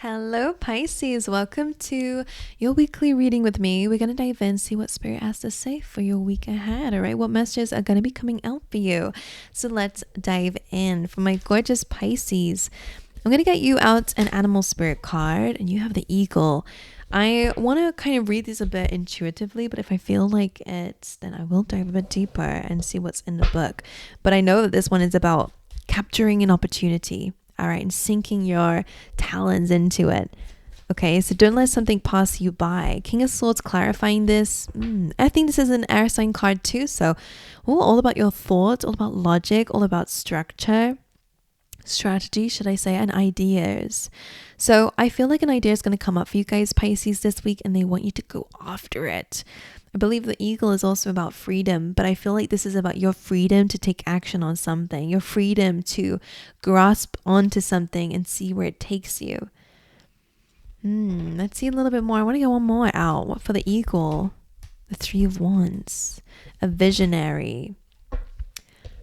Hello, Pisces. Welcome to your weekly reading with me. We're going to dive in, see what Spirit has to say for your week ahead. All right, what messages are going to be coming out for you? So let's dive in. For my gorgeous Pisces, I'm going to get you out an animal spirit card, and you have the eagle. I want to kind of read these a bit intuitively, but if I feel like it, then I will dive a bit deeper and see what's in the book. But I know that this one is about capturing an opportunity. All right, and sinking your talons into it. Okay, so don't let something pass you by. King of Swords clarifying this. I think this is an air sign card too. So all about your thoughts, all about logic, all about structure, strategy, should I say, and ideas. So I feel like an idea is going to come up for you guys, Pisces, this week, and they want you to go after it. I believe the eagle is also about freedom, but I feel like this is about your freedom to take action on something, your freedom to grasp onto something and see where it takes you. Let's see a little bit more. I want to get one more out. What for the eagle? The Three of Wands, a visionary.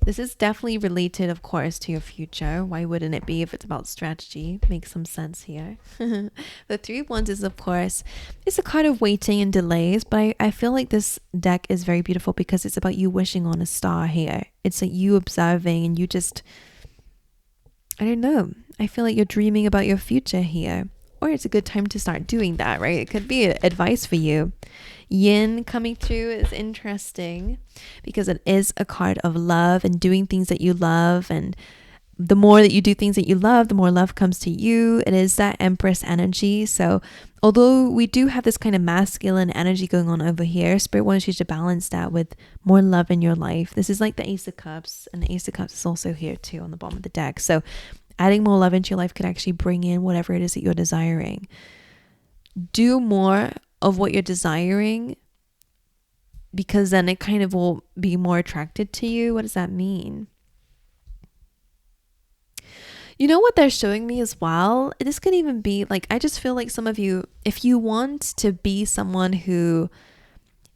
This is definitely related, of course, to your future. Why wouldn't it be if it's about strategy? Makes some sense here. The Three of Wands is, of course, it's a card of waiting and delays, but I feel like this deck is very beautiful because it's about you wishing on a star here. It's like you observing and you just, I don't know. I feel like you're dreaming about your future here. Or it's a good time to start doing that, right? It could be advice for you. Yin coming through is interesting because it is a card of love and doing things that you love. And the more that you do things that you love, the more love comes to you. It is that Empress energy. So although we do have this kind of masculine energy going on over here, Spirit wants you to balance that with more love in your life. This is like the Ace of Cups, and the Ace of Cups is also here too on the bottom of the deck. So adding more love into your life could actually bring in whatever it is that you're desiring. Do more of what you're desiring because then it kind of will be more attracted to you. What does that mean? You know what they're showing me as well? This could even be like, I just feel like some of you, if you want to be someone who,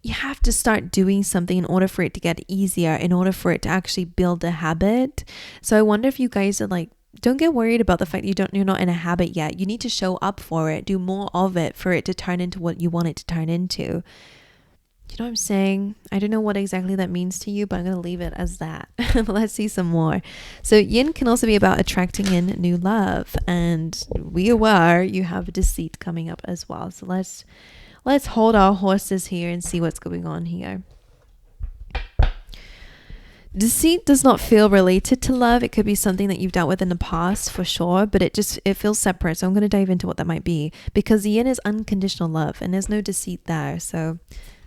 you have to start doing something in order for it to get easier, in order for it to actually build a habit. So I wonder if you guys are like, don't get worried about the fact that you're not in a habit yet. You need to show up for it, do more of it for it to turn into what you want it to turn into. You know what I'm saying? I don't know what exactly that means to you, but I'm going to leave it as that. Let's see some more. So yin can also be about attracting in new love, and we aware you have deceit coming up as well. So let's hold our horses here and see what's going on here. Deceit does not feel related to love. It could be something that you've dealt with in the past for sure, but it feels separate. So I'm going to dive into what that might be, because the yin is unconditional love and there's no deceit there. So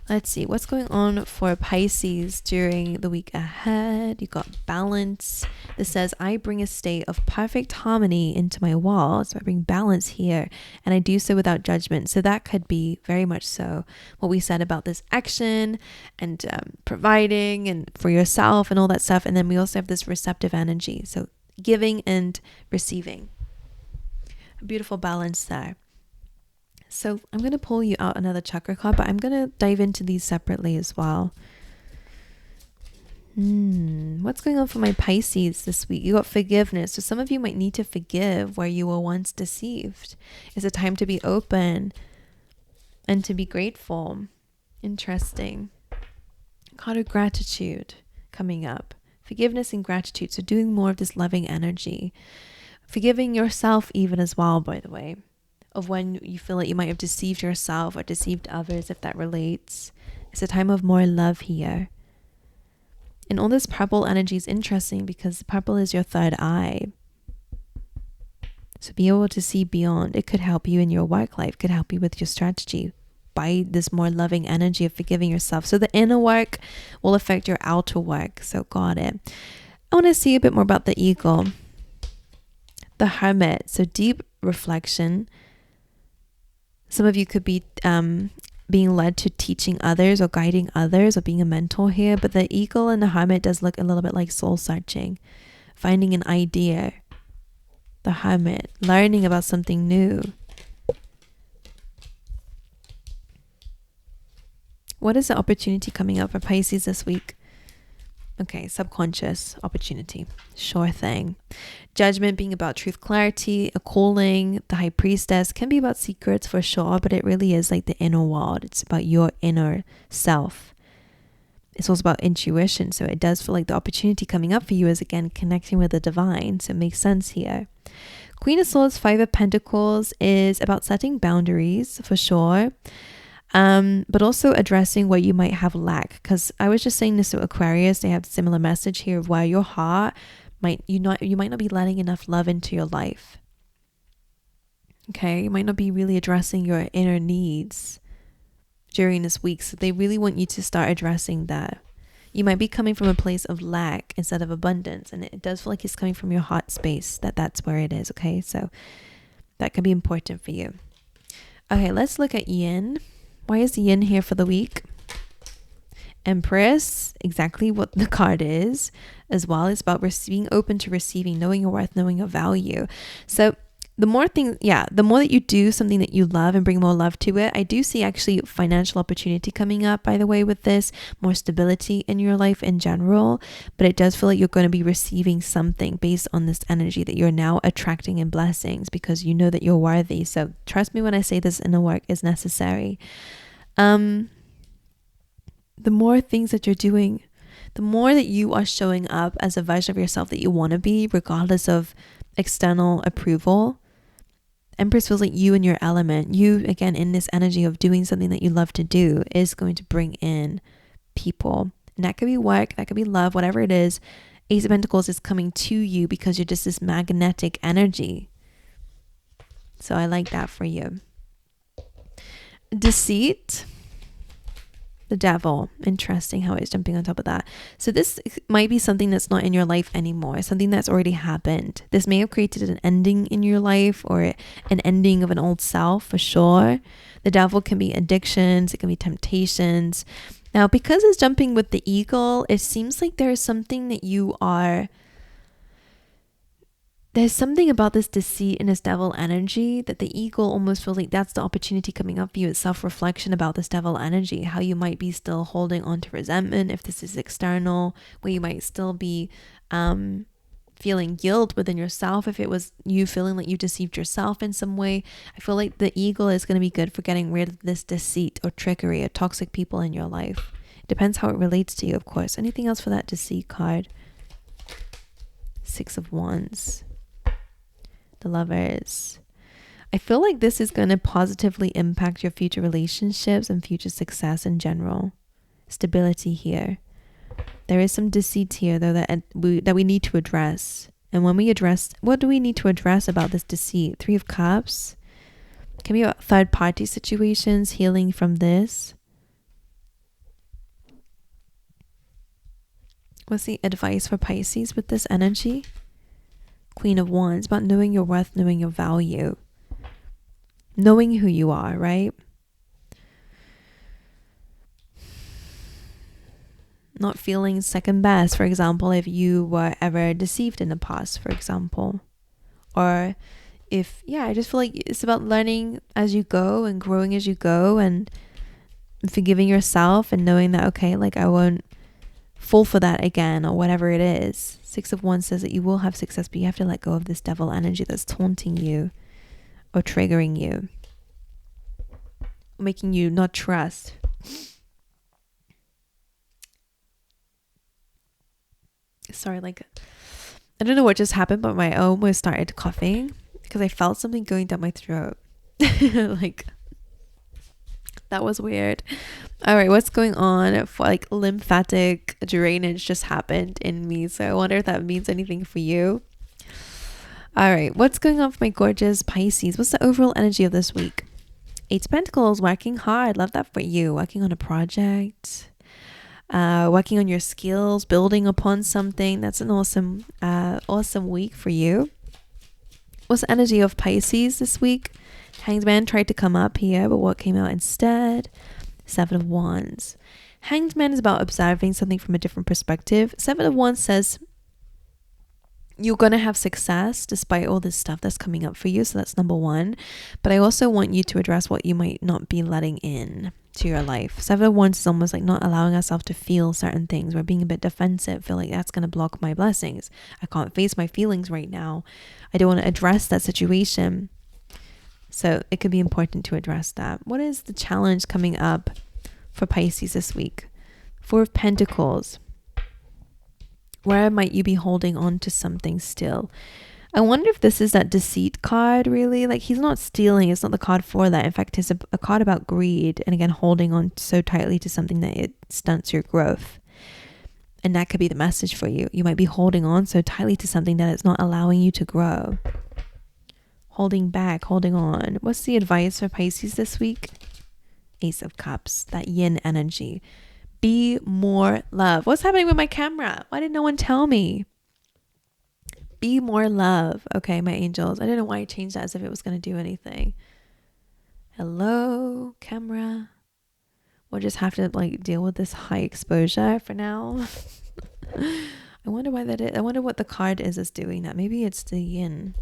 let's see what's going on for Pisces during the week ahead. You got balance. This says, I bring a state of perfect harmony into my world. So I bring balance here, and I do so without judgment. So that could be very much so what we said about this action and providing and for yourself and all that stuff. And then we also have this receptive energy. So giving and receiving. A beautiful balance there. So I'm going to pull you out another chakra card, but I'm going to dive into these separately as well. What's going on for my Pisces this week? You got forgiveness. So some of you might need to forgive where you were once deceived. It's a time to be open and to be grateful. Interesting. Card of gratitude coming up. Forgiveness and gratitude. So doing more of this loving energy. Forgiving yourself even as well, by the way, of when you feel like you might have deceived yourself or deceived others, if that relates. It's a time of more love here. And all this purple energy is interesting because purple is your third eye. So be able to see beyond. It could help you in your work life, could help you with your strategy by this more loving energy of forgiving yourself. So the inner work will affect your outer work. So got it. I want to see a bit more about the eagle. The Hermit. So deep reflection. Some of you could be being led to teaching others or guiding others or being a mentor here. But the eagle and the Hermit does look a little bit like soul searching, finding an idea. The Hermit, learning about something new. What is the opportunity coming up for Pisces this week? Okay, subconscious opportunity. Sure thing. Judgment being about truth, clarity, a calling. The high priestess can be about secrets for sure, but it really is like the inner world. It's about your inner self. It's also about intuition. So it does feel like the opportunity coming up for you is, again, connecting with the divine. So it makes sense here. Queen of Swords, Five of Pentacles is about setting boundaries for sure. But also addressing where you might have lack, because I was just saying this to Aquarius. They have a similar message here of where your heart you might not be letting enough love into your life. Okay, you might not be really addressing your inner needs during this week, so they really want you to start addressing that. You might be coming from a place of lack instead of abundance, and it does feel like it's coming from your heart space, that's where it is. Okay, so that can be important for you. Okay, let's look at yin. Why is yin here for the week? Empress, exactly what the card is as well. It's about being open to receiving, knowing your worth, knowing your value. So the more that you do something that you love and bring more love to it, I do see actually financial opportunity coming up, by the way, with this, more stability in your life in general. But it does feel like you're going to be receiving something based on this energy that you're now attracting in blessings, because you know that you're worthy. So trust me when I say this inner work is necessary. The more things that you're doing, the more that you are showing up as a version of yourself that you want to be, regardless of external approval. Empress feels like you in your element. You, again, in this energy of doing something that you love to do, is going to bring in people. And that could be work, that could be love, whatever it is. Ace of Pentacles is coming to you because you're just this magnetic energy. So I like that for you. Deceit. The devil. Interesting how it's jumping on top of that. So this might be something that's not in your life anymore, something that's already happened. This may have created an ending in your life, or an ending of an old self for sure. The devil can be addictions, it can be temptations. Now, because it's jumping with the eagle, it seems like there is something that there's something about this deceit and this devil energy that the eagle almost feels like that's the opportunity coming up for you. It's self-reflection about this devil energy, how you might be still holding on to resentment if this is external, where you might still be feeling guilt within yourself if it was you feeling like you deceived yourself in some way. I feel like the eagle is going to be good for getting rid of this deceit or trickery or toxic people in your life. It depends how it relates to you, of course. Anything else for that deceit card? Six of Wands. The Lovers. I feel like this is going to positively impact your future relationships and future success in general. Stability here. There is some deceit here though that we need to address. And when we address, what do we need to address about this deceit? Three of Cups. Can be about third party situations, healing from this. What's the advice for Pisces with this energy? Queen of Wands, about knowing your worth, knowing your value, knowing who you are, right? Not feeling second best, for example, if you were ever deceived in the past, for example. Or I just feel like it's about learning as you go and growing as you go and forgiving yourself and knowing that, okay, like I won't fall for that again or whatever it is. Six of Wands says that you will have success, but you have to let go of this devil energy that's taunting you or triggering you, or making you not trust. Sorry, like I don't know what just happened, but I almost started coughing because I felt something going down my throat. Like that was weird. All right, what's going on? For like lymphatic drainage just happened in me, so I wonder if that means anything for you. All right, what's going on for my gorgeous Pisces? What's the overall energy of this week? Eight of Pentacles, working hard. Love that for you. Working on a project, working on your skills, building upon something. That's an awesome week for you. What's the energy of Pisces this week? Hanged Man tried to come up here, but what came out instead? Seven of Wands. Hanged Man is about observing something from a different perspective. Seven of Wands says you're going to have success despite all this stuff that's coming up for you. So that's number one. But I also want you to address what you might not be letting in. to your life. Seven of Wands is almost like not allowing ourselves to feel certain things. We're being a bit defensive, feel like that's going to block my blessings. I can't face my feelings right now. I don't want to address that situation. So it could be important to address that. What is the challenge coming up for Pisces this week? Four of Pentacles. Where might you be holding on to something still? I wonder if this is that Deceit card, really. Like, he's not stealing. It's not the card for that. In fact, it's a card about greed. And again, holding on so tightly to something that it stunts your growth. And that could be the message for you. You might be holding on so tightly to something that it's not allowing you to grow. Holding back, holding on. What's the advice for Pisces this week? Ace of Cups, that yin energy. Be more love. What's happening with my camera? Why did no one tell me? Be more love. Okay, my angels. I don't know why I changed that as if it was going to do anything. Hello, camera. We'll just have to like deal with this high exposure for now. I wonder why that is. I wonder what the card is that's doing that. Maybe it's the yin.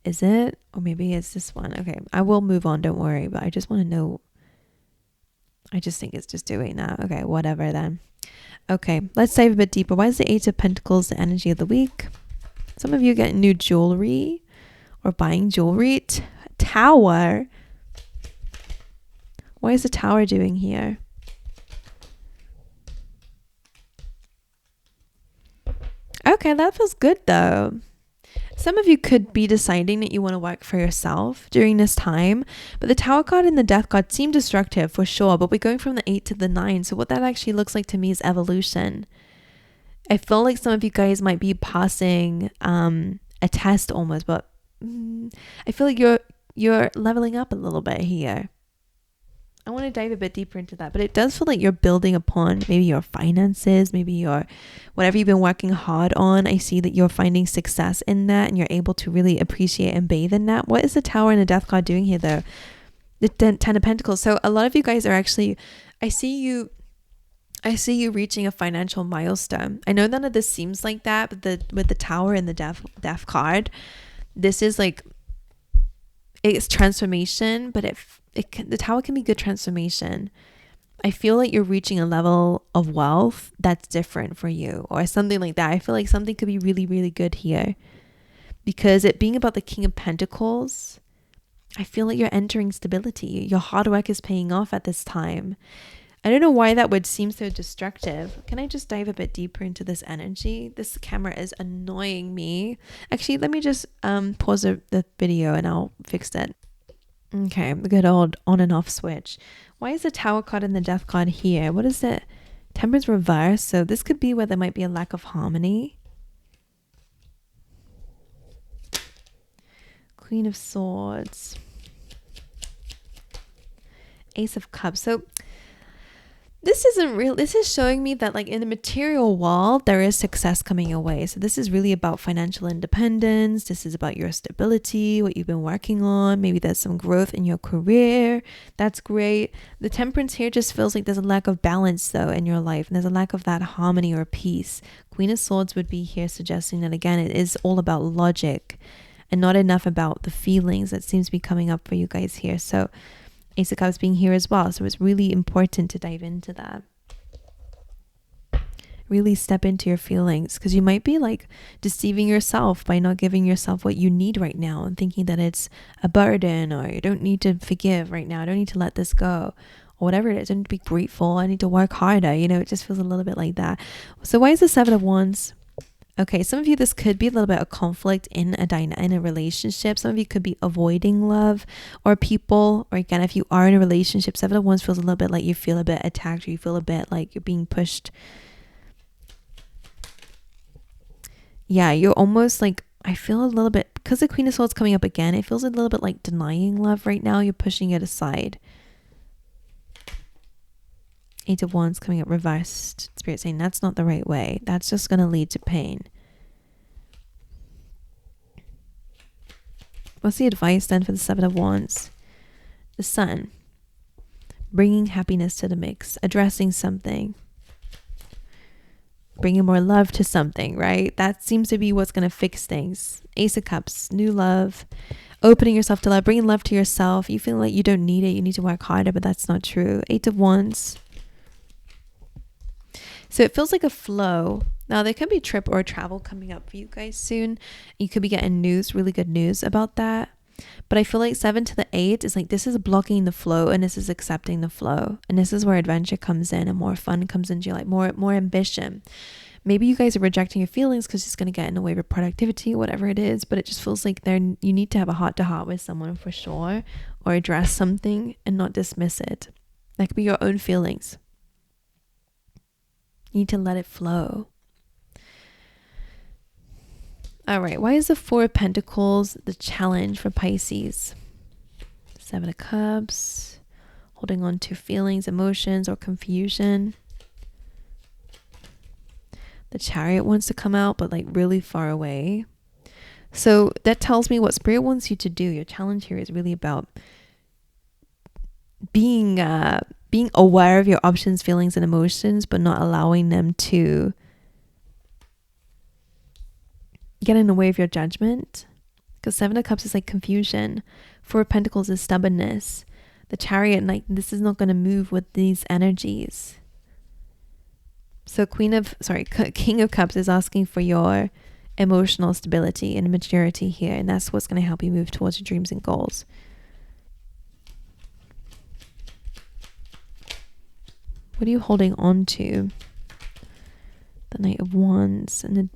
Is it? Or maybe it's this one. Okay, I will move on. Don't worry. But I just want to know. I just think it's just doing that. Okay, whatever then. Okay, let's dive a bit deeper. Why is the Eight of Pentacles the energy of the week? Some of you get new jewelry or buying jewelry. Tower. What is the Tower doing here? Okay, that feels good though. Some of you could be deciding that you want to work for yourself during this time, but the Tower card and the Death card seem destructive for sure, but we're going from the 8 to the 9. So what that actually looks like to me is evolution. I feel like some of you guys might be passing a test almost, but I feel like you're leveling up a little bit here. I want to dive a bit deeper into that, but it does feel like you're building upon maybe your finances, maybe your whatever you've been working hard on. I see that you're finding success in that and you're able to really appreciate and bathe in that. What is the Tower and the Death card doing here though? The Ten of Pentacles. So a lot of you guys are actually, I see you reaching a financial milestone. I know none of this seems like that, but with the Tower and the Death card, this is like, it's transformation, but the Tower can be good transformation. I feel like you're reaching a level of wealth that's different for you or something like that. I feel like something could be really, really good here because it being about the King of Pentacles, I feel like you're entering stability. Your hard work is paying off at this time. I don't know why that would seem so destructive. Can I just dive a bit deeper into this energy? This camera is annoying me. Actually, let me just pause the video and I'll fix it. Okay, the good old on and off switch. Why is the Tower card and the Death card here? What is it? Temperance reverse. So this could be where there might be a lack of harmony. Queen of Swords. Ace of Cups. So this isn't real. This is showing me that like in the material world, there is success coming your way. So this is really about financial independence. This is about your stability, what you've been working on. Maybe there's some growth in your career. That's great. The Temperance here just feels like there's a lack of balance though in your life. And there's a lack of that harmony or peace. Queen of Swords would be here suggesting that again, it is all about logic and not enough about the feelings that seems to be coming up for you guys here. So Ace of Cups being here as well. So it's really important to dive into that. Really step into your feelings because you might be like deceiving yourself by not giving yourself what you need right now and thinking that it's a burden or you don't need to forgive right now. I don't need to let this go or whatever it is. I don't need to be grateful. I need to work harder. You know, it just feels a little bit like that. So why is the Seven of Wands? Okay, some of you, this could be a little bit of conflict in a relationship. Some of you could be avoiding love or people, or again, if you are in a relationship, Seven of Wands feels a little bit like you feel a bit attacked or you feel a bit like you're being pushed. Yeah, you're almost like, I feel a little bit, because the Queen of Swords coming up again, it feels a little bit like denying love right now. You're pushing it aside. Eight of Wands coming up reversed. Spirit saying that's not the right way. That's just going to lead to pain. What's the advice then for the Seven of Wands? The Sun. Bringing happiness to the mix. Addressing something. bringing more love to something, right? That seems to be what's going to fix things. Ace of Cups, new love, opening yourself to love, bringing love to yourself. You feel like you don't need it, you need to work harder, but that's not true. Eight of Wands. So it feels like a flow. Now there could be a trip or a travel coming up for you guys soon. You could be getting news, really good news about that. But I feel like 7 to the 8 is like, this is blocking the flow and this is accepting the flow. And this is where adventure comes in and more fun comes into your life, more ambition. Maybe you guys are rejecting your feelings because it's going to get in the way of your productivity, whatever it is. But it just feels like you need to have a heart-to-heart with someone for sure, or address something and not dismiss it. That could be your own feelings. You need to let it flow. All right, why is the 4 of Pentacles the challenge for Pisces? 7 of Cups, holding on to feelings, emotions, or confusion. The Chariot wants to come out, but like really far away. So that tells me what Spirit wants you to do. Your challenge here is really about being aware of your options, feelings, and emotions, but not allowing them to get in the way of your judgment. Because 7 of Cups is like confusion. 4 of Pentacles is stubbornness. The Chariot, like, this is not going to move with these energies. So King of Cups is asking for your emotional stability and maturity here, and that's what's going to help you move towards your dreams and goals. What are you holding on to? The Knight of Wands and the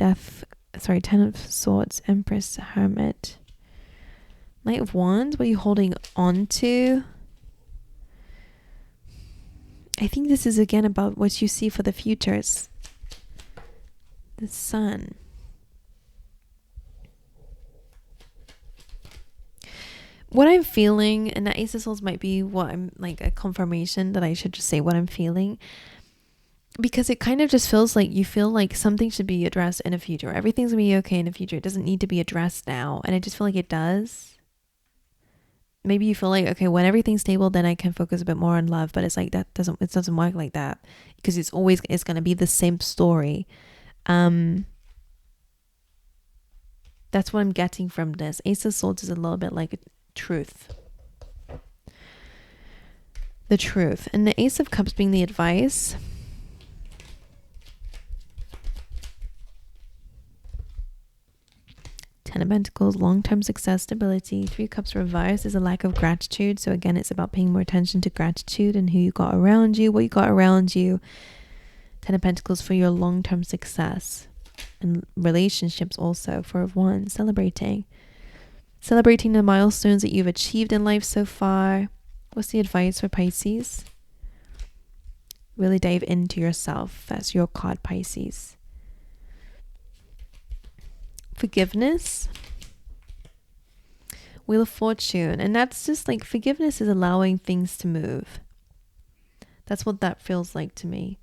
10 of Swords, Empress, Hermit. Knight of Wands, what are you holding on to? I think this is again about what you see for the futures. The Sun. What I'm feeling, and that Ace of Swords might be what I'm like a confirmation that I should just say what I'm feeling, because it kind of just feels like you feel like something should be addressed in the future. Everything's gonna be okay in the future. It doesn't need to be addressed now, and I just feel like it does. Maybe you feel like, okay, when everything's stable, then I can focus a bit more on love, but it's like it doesn't work like that, because it's gonna be the same story. That's what I'm getting from this. Ace of Swords is a little bit like truth. The truth. And the Ace of Cups being the advice. Ten of Pentacles, long-term success, stability. 3 of Cups reversed is a lack of gratitude. So again, it's about paying more attention to gratitude and who you got around you, what you got around you. 10 of Pentacles for your long-term success. And relationships also. 4 of Wands, celebrating the milestones that you've achieved in life so far. What's the advice for Pisces? Really dive into yourself. That's your card, Pisces. Forgiveness. Wheel of Fortune. And that's just like, forgiveness is allowing things to move. That's what that feels like to me.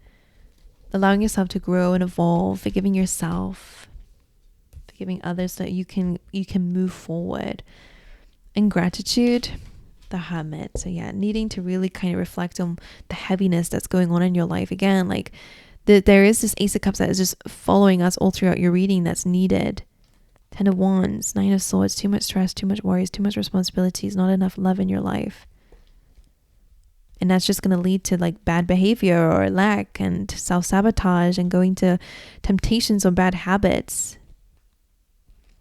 Allowing yourself to grow and evolve, forgiving yourself, forgiving others, so that you can move forward. And gratitude, the Hermit. So yeah, needing to really kind of reflect on the heaviness that's going on in your life. Again, like there is this Ace of Cups that is just following us all throughout your reading that's needed. 10 of Wands, 9 of Swords, too much stress, too much worries, too much responsibilities, not enough love in your life. And that's just going to lead to like bad behavior or lack and self-sabotage and going to temptations or bad habits.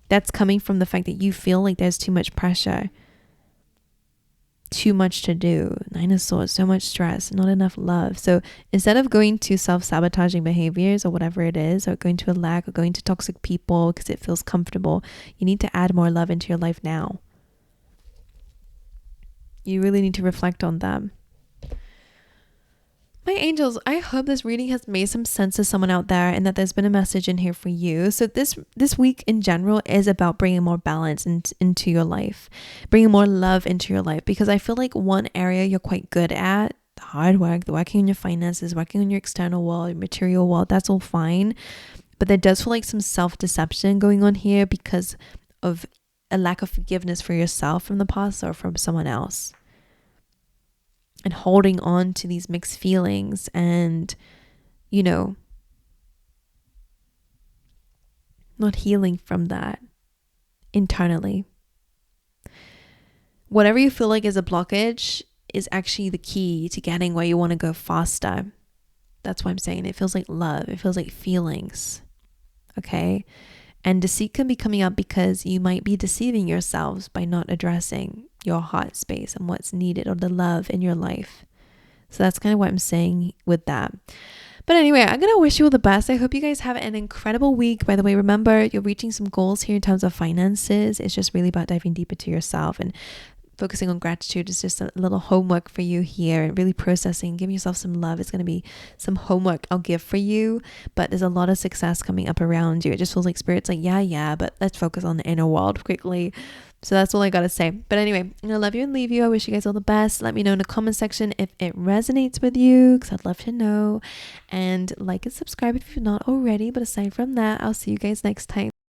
That's coming from the fact that you feel like there's too much pressure, too much to do. 9 of Swords, so much stress, not enough love. So instead of going to self-sabotaging behaviors or whatever it is, or going to a lack or going to toxic people because it feels comfortable, you need to add more love into your life now. You really need to reflect on them. My angels, I hope this reading has made some sense to someone out there and that there's been a message in here for you. So this week in general is about bringing more balance into your life, bringing more love into your life, because I feel like one area you're quite good at, the hard work, the working on your finances, working on your external world, your material world, that's all fine. But there does feel like some self-deception going on here because of a lack of forgiveness for yourself from the past or from someone else. And holding on to these mixed feelings and, not healing from that internally. Whatever you feel like is a blockage is actually the key to getting where you want to go faster. That's why I'm saying it feels like love. It feels like feelings. Okay? And deceit can be coming up because you might be deceiving yourselves by not addressing your heart space and what's needed, or the love in your life. So that's kind of what I'm saying with that. But anyway, I'm going to wish you all the best. I hope you guys have an incredible week. By the way, remember, you're reaching some goals here in terms of finances. It's just really about diving deeper to yourself, and focusing on gratitude is just a little homework for you here, and really processing, giving yourself some love. It's going to be some homework I'll give for you, but there's a lot of success coming up around you. It just feels like Spirit's like, yeah, but let's focus on the inner world quickly. So that's all I got to say. But anyway, I'm going to love you and leave you. I wish you guys all the best. Let me know in the comment section if it resonates with you, because I'd love to know. And like and subscribe if you're not already. But aside from that, I'll see you guys next time.